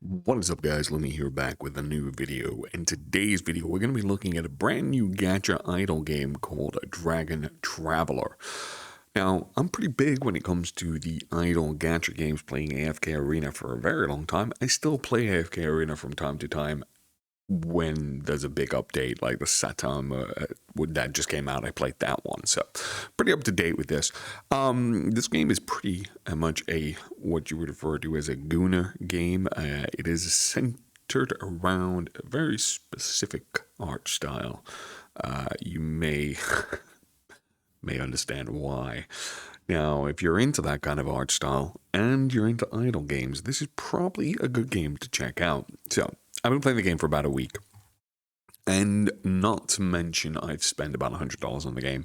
What is up, guys? Let me here back with a new video. In today's video, we're going to be looking at a brand new gacha idle game called Dragon Traveler. Now, I'm pretty big when it comes to the idle gacha games, playing AFK Arena for a very long time. I still play AFK Arena from time to time when there's a big update, like the Satam that just came out. I played that one, so pretty up to date with this. This game is pretty much what you would refer to as a Guna game. It is centered around a very specific art style. You may understand why. Now, if you're into that kind of art style and you're into idle games, this is probably a good game to check out. So, I've been playing the game for about a week, and not to mention I've spent about $100 on the game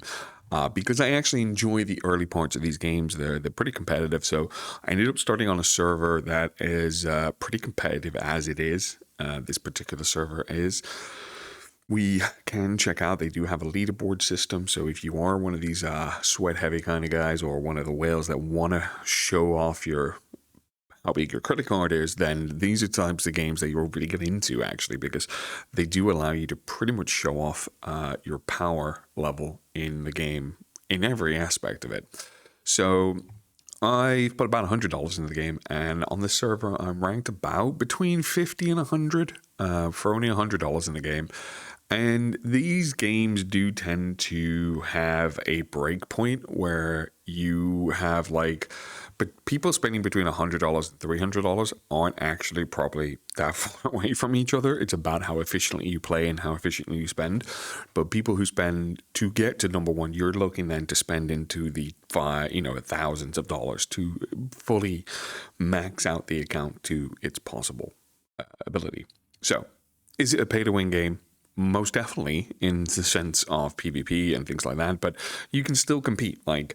because I actually enjoy the early parts of these games. They're pretty competitive, so I ended up starting on a server that is pretty competitive as it is. This particular server is. We can check out, they do have a leaderboard system, so if you are one of these sweat-heavy kind of guys or one of the whales that want to show off how big your credit card is, then these are types of games that you'll really get into, actually, because they do allow you to pretty much show off your power level in the game in every aspect of it. So I put about $100 into the game, and on the server I'm ranked about between 50 and 100 for only $100 in the game. And these games do tend to have a break point where you have but people spending between $100 and $300 aren't actually probably that far away from each other. It's about how efficiently you play and how efficiently you spend. But people who spend to get to number one, you're looking then to spend into the thousands of dollars to fully max out the account to its possible ability. So, is it a pay-to-win game? Most definitely, in the sense of PvP and things like that, but you can still compete. Like,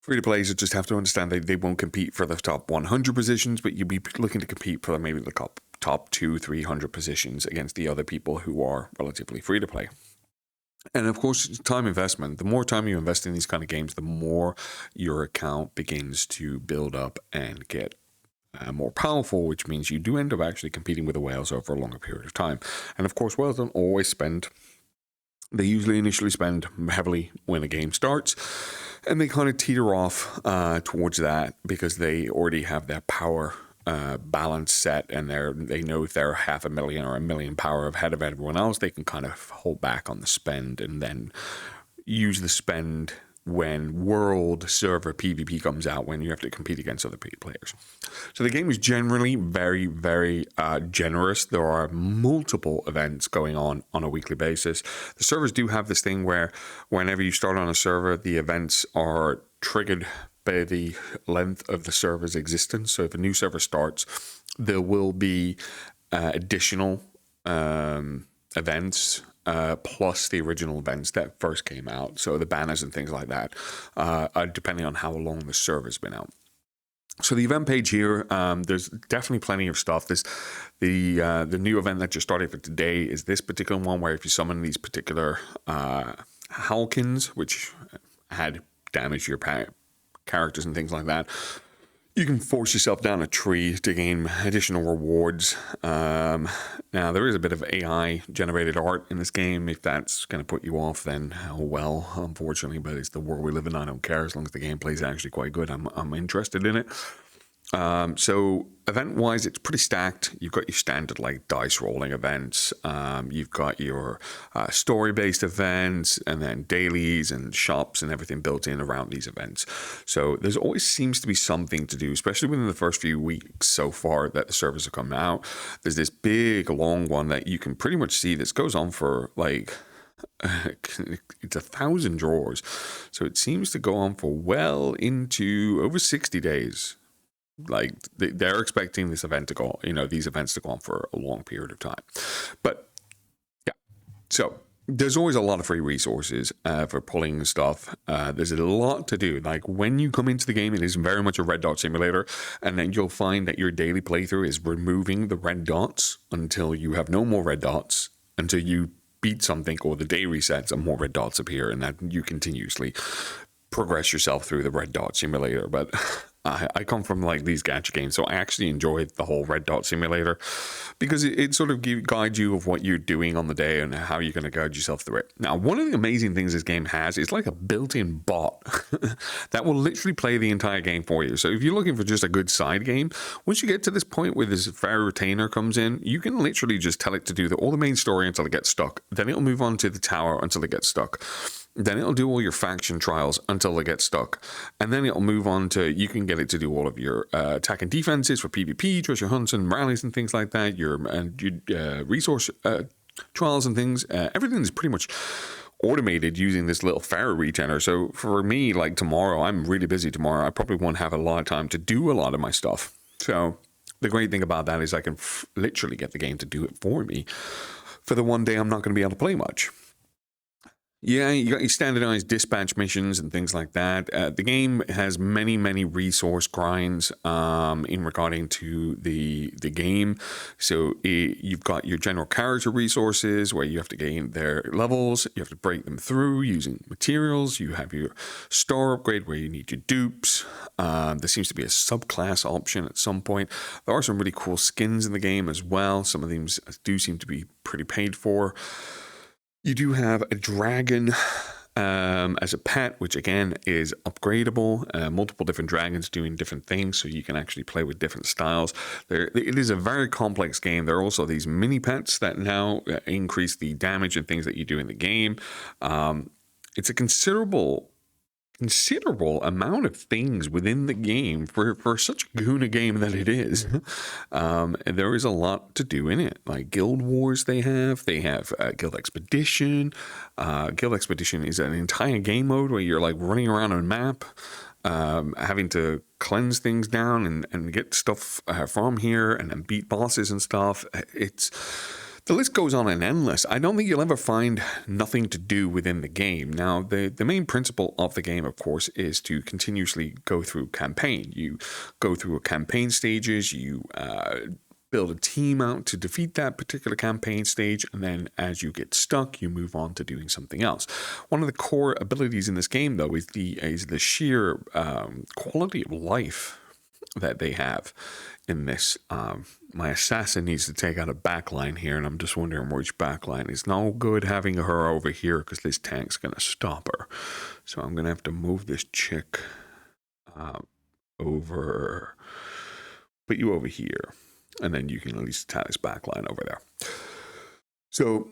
free-to-players just have to understand they won't compete for the top 100 positions, but you'll be looking to compete for maybe the top 200-300 positions against the other people who are relatively free-to-play. And of course, time investment. The more time you invest in these kind of games, the more your account begins to build up and get more powerful, which means you do end up actually competing with the whales over a longer period of time. And of course, whales don't always spend. They usually initially spend heavily when a game starts, and they kind of teeter off towards that because they already have their power balance set, and they know if they're 500,000 or 1 million power ahead of everyone else, they can kind of hold back on the spend and then use the spend when world server PvP comes out, when you have to compete against other players. So the game is generally very, very generous. There are multiple events going on a weekly basis. The servers do have this thing where whenever you start on a server, the events are triggered by the length of the server's existence. So if a new server starts, there will be additional events plus the original events that first came out, so the banners and things like that, depending on how long the server's been out. So the event page here, there's definitely plenty of stuff. The new event that just started for today is this particular one, where if you summon these particular Halkins, which had damage to your characters and things like that, you can force yourself down a tree to gain additional rewards. Now, there is a bit of AI-generated art in this game. If that's going to put you off, then oh well, unfortunately. But it's the world we live in. I don't care. As long as the gameplay is actually quite good, I'm interested in it. So event-wise, it's pretty stacked. You've got your standard dice rolling events. You've got your story-based events, and then dailies and shops and everything built in around these events. So there's always seems to be something to do, especially within the first few weeks so far that the servers have come out. There's this big, long one that you can pretty much see. This goes on for it's 1,000 drawers. So it seems to go on for well into over 60 days. They're expecting this event to go, these events to go on for a long period of time. But yeah, so there's always a lot of free resources for pulling stuff. There's a lot to do. Like when you come into the game, it is very much a red dot simulator, and then you'll find that your daily playthrough is removing the red dots until you have no more red dots, until you beat something or the day resets and more red dots appear, and that you continuously progress yourself through the red dot simulator. But I come from like these gacha games, so I actually enjoy the whole red dot simulator because it sort of guides you of what you're doing on the day and how you're going to guide yourself through it. Now, one of the amazing things this game has is like a built-in bot that will literally play the entire game for you. So if you're looking for just a good side game, once you get to this point where this fairy retainer comes in, you can literally just tell it to do all the main story until it gets stuck. Then it'll move on to the tower until it gets stuck. Then it'll do all your faction trials until they get stuck. And then it'll move on to, you can get it to do all of your attack and defenses for PvP, treasure hunts and rallies and things like that, your resource trials and things. Everything is pretty much automated using this little fairy retainer. So for me, like tomorrow, I'm really busy tomorrow. I probably won't have a lot of time to do a lot of my stuff. So the great thing about that is I can literally get the game to do it for me for the one day I'm not going to be able to play much. Yeah, you got your standardized dispatch missions and things like that. The game has many, many resource grinds in regarding to the game. So you've got your general character resources where you have to gain their levels. You have to break them through using materials. You have your star upgrade where you need your dupes. There seems to be a subclass option at some point. There are some really cool skins in the game as well. Some of these do seem to be pretty paid for. You do have a dragon as a pet, which again is upgradable. Multiple different dragons doing different things, so you can actually play with different styles. It is a very complex game. There are also these mini pets that now increase the damage and things that you do in the game. It's a considerable amount of things within the game for such a Guna game that it is. And there is a lot to do in it. Like Guild Wars they have Guild Expedition. Guild Expedition is an entire game mode where you're like running around on a map, having to cleanse things down and get stuff from here and then beat bosses and stuff. The list goes on and endless. I don't think you'll ever find nothing to do within the game. Now, the main principle of the game, of course, is to continuously go through campaign. You go through campaign stages, you build a team out to defeat that particular campaign stage, and then as you get stuck, you move on to doing something else. One of the core abilities in this game, though, is the sheer quality of life that they have in this. My assassin needs to take out a backline here, and I'm just wondering which backline. It's no good having her over here because this tank's going to stop her. So I'm going to have to move this chick over, put you over here, and then you can at least attack this backline over there. So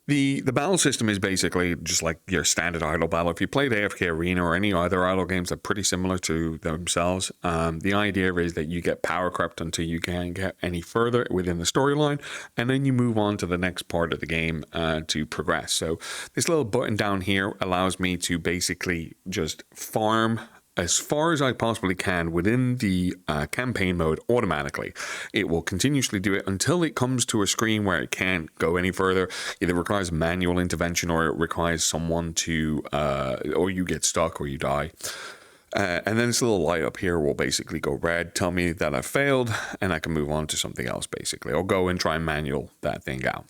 the battle system is basically just like your standard idle battle. If you played AFK Arena or any other idle games, they're pretty similar to themselves. The idea is that you get power crept until you can't get any further within the storyline, and then you move on to the next part of the game to progress. So this little button down here allows me to basically just farm as far as I possibly can within the campaign mode automatically. It will continuously do it until it comes to a screen where it can't go any further. Either requires manual intervention or it requires someone to, or you get stuck or you die. And then this little light up here will basically go red, tell me that I failed, and I can move on to something else basically. I'll go and try and manual that thing out.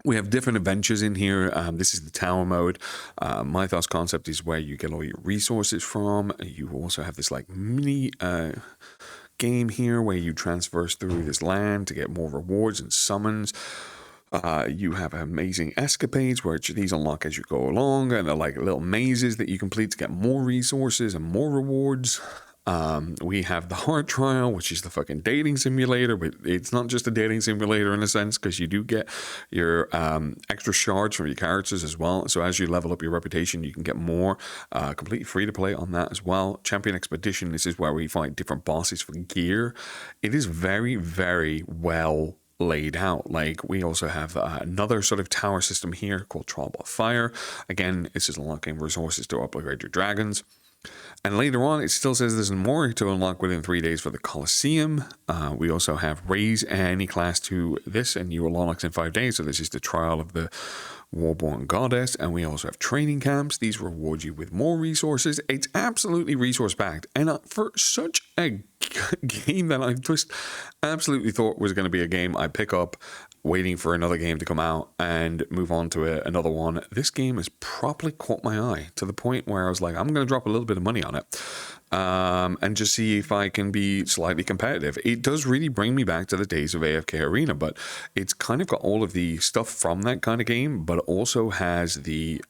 We have different adventures in here. This is the tower mode. Mythos concept is where you get all your resources from. You also have this like mini game here where you transverse through this land to get more rewards and summons. You have amazing escapades where these unlock as you go along, and they're like little mazes that you complete to get more resources and more rewards. We have the heart trial, which is the fucking dating simulator, but it's not just a dating simulator in a sense, because you do get your extra shards from your characters as well. So as you level up your reputation, you can get more, completely free to play on that as well. Champion Expedition, this is where we find different bosses for gear. It is very, very well laid out. Like we also have another sort of tower system here called Trial by Fire. Again, this is unlocking resources to upgrade your dragons. And later on, it still says there's more to unlock within 3 days for the Colosseum. We also have raise any class to this, and you will unlock in 5 days. So this is the trial of the Warborn Goddess. And we also have training camps. These reward you with more resources. It's absolutely resource-packed. And for such a game that I just absolutely thought was going to be a game I pick up, waiting for another game to come out and move on to another one. This game has properly caught my eye to the point where I was like, I'm going to drop a little bit of money on it, and just see if I can be slightly competitive. It does really bring me back to the days of AFK Arena, but it's kind of got all of the stuff from that kind of game, but also has the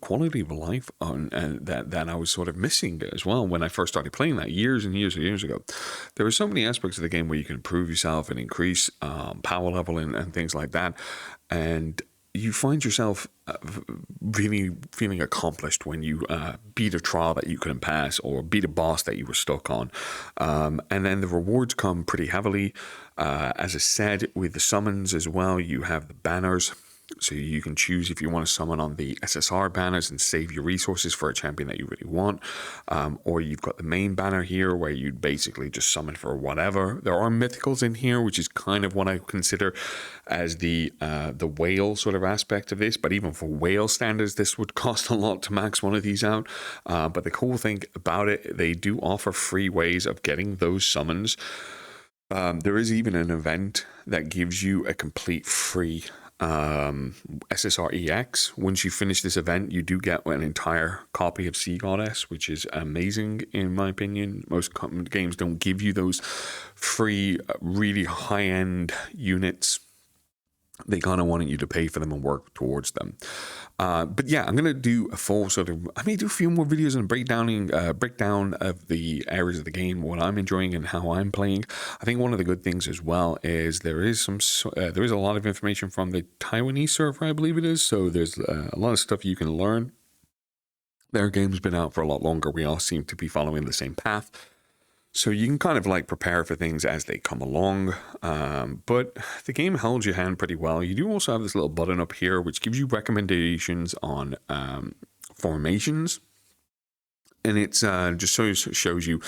quality of life that I was sort of missing as well when I first started playing that years and years and years ago. There were so many aspects of the game where you can improve yourself and increase power level and things like that, and you find yourself really feeling accomplished when you beat a trial that you couldn't pass or beat a boss that you were stuck on. And then the rewards come pretty heavily. As I said, with the summons as well, you have the banners. So you can choose if you want to summon on the SSR banners and save your resources for a champion that you really want. Or you've got the main banner here where you basically just summon for whatever. There are mythicals in here, which is kind of what I consider as the whale sort of aspect of this. But even for whale standards, this would cost a lot to max one of these out. But the cool thing about it, they do offer free ways of getting those summons. There is even an event that gives you a complete free SSR EX. Once you finish this event, you do get an entire copy of Sea Goddess, which is amazing in my opinion. Most games don't give you those free, really high-end units. They kind of want you to pay for them and work towards them. But yeah, I'm going to do a full sort of, I may do a few more videos on breakdown of the areas of the game, what I'm enjoying and how I'm playing. I think one of the good things as well is there is a lot of information from the Taiwanese server, I believe it is. So there's a lot of stuff you can learn. Their game's been out for a lot longer. We all seem to be following the same path. So you can kind of like prepare for things as they come along, but the game holds your hand pretty well. You do also have this little button up here which gives you recommendations on formations, and it's just shows you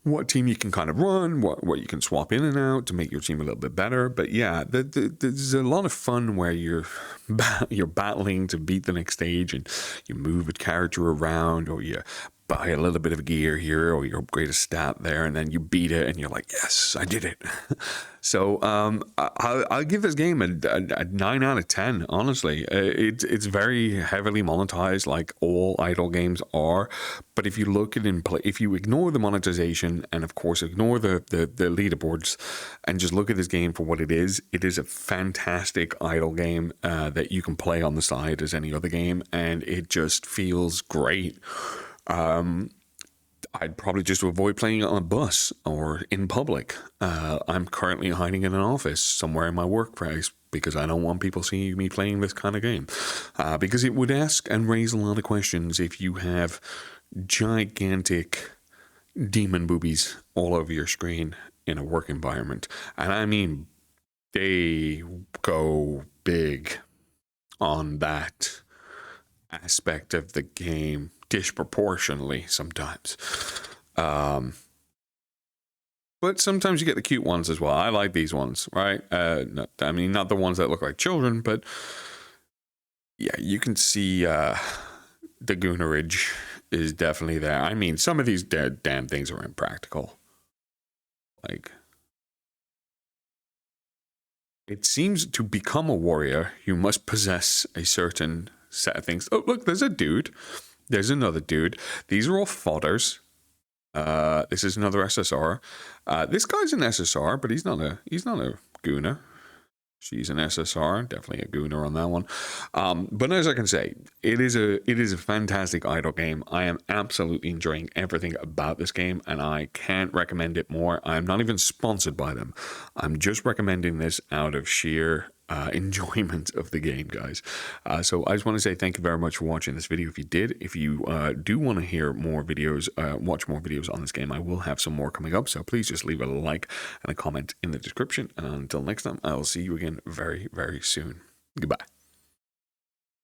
what team you can kind of run, what you can swap in and out to make your team a little bit better. But yeah, there's a lot of fun where you're battling to beat the next stage, and you move a character around, or you buy a little bit of gear here, or you upgrade a stat there, and then you beat it and you're like, yes, I did it. So I'll give this game a 9 out of 10. Honestly, it's very heavily monetized, like all idle games are. But if you look at if you ignore the monetization and of course ignore the leaderboards and just look at this game for what it is a fantastic idle game that you can play on the side as any other game, and it just feels great. I'd probably just avoid playing it on a bus or in public. I'm currently hiding in an office somewhere in my workplace because I don't want people seeing me playing this kind of game. Because it would ask and raise a lot of questions if you have gigantic demon boobies all over your screen in a work environment. And I mean, they go big on that aspect of the game disproportionately sometimes. But sometimes you get the cute ones as well. I like these ones, right? Not the ones that look like children, but yeah, you can see the goonerage is definitely there. I mean, some of these damn things are impractical. Like, it seems to become a warrior, you must possess a certain set of things. Oh, look, there's a dude. There's another dude. These are all fodders. This is another SSR. This guy's an SSR, but he's not a gooner. She's an SSR, definitely a gooner on that one. But as I can say, it is a fantastic idle game. I am absolutely enjoying everything about this game, and I can't recommend it more. I'm not even sponsored by them. I'm just recommending this out of sheer enjoyment of the game, guys. So I just want to say thank you very much for watching this video. If you did, if you do want to hear more videos, watch more videos on this game, I will have some more coming up. So please just leave a like and a comment in the description. And until next time, I will see you again very, very soon. Goodbye.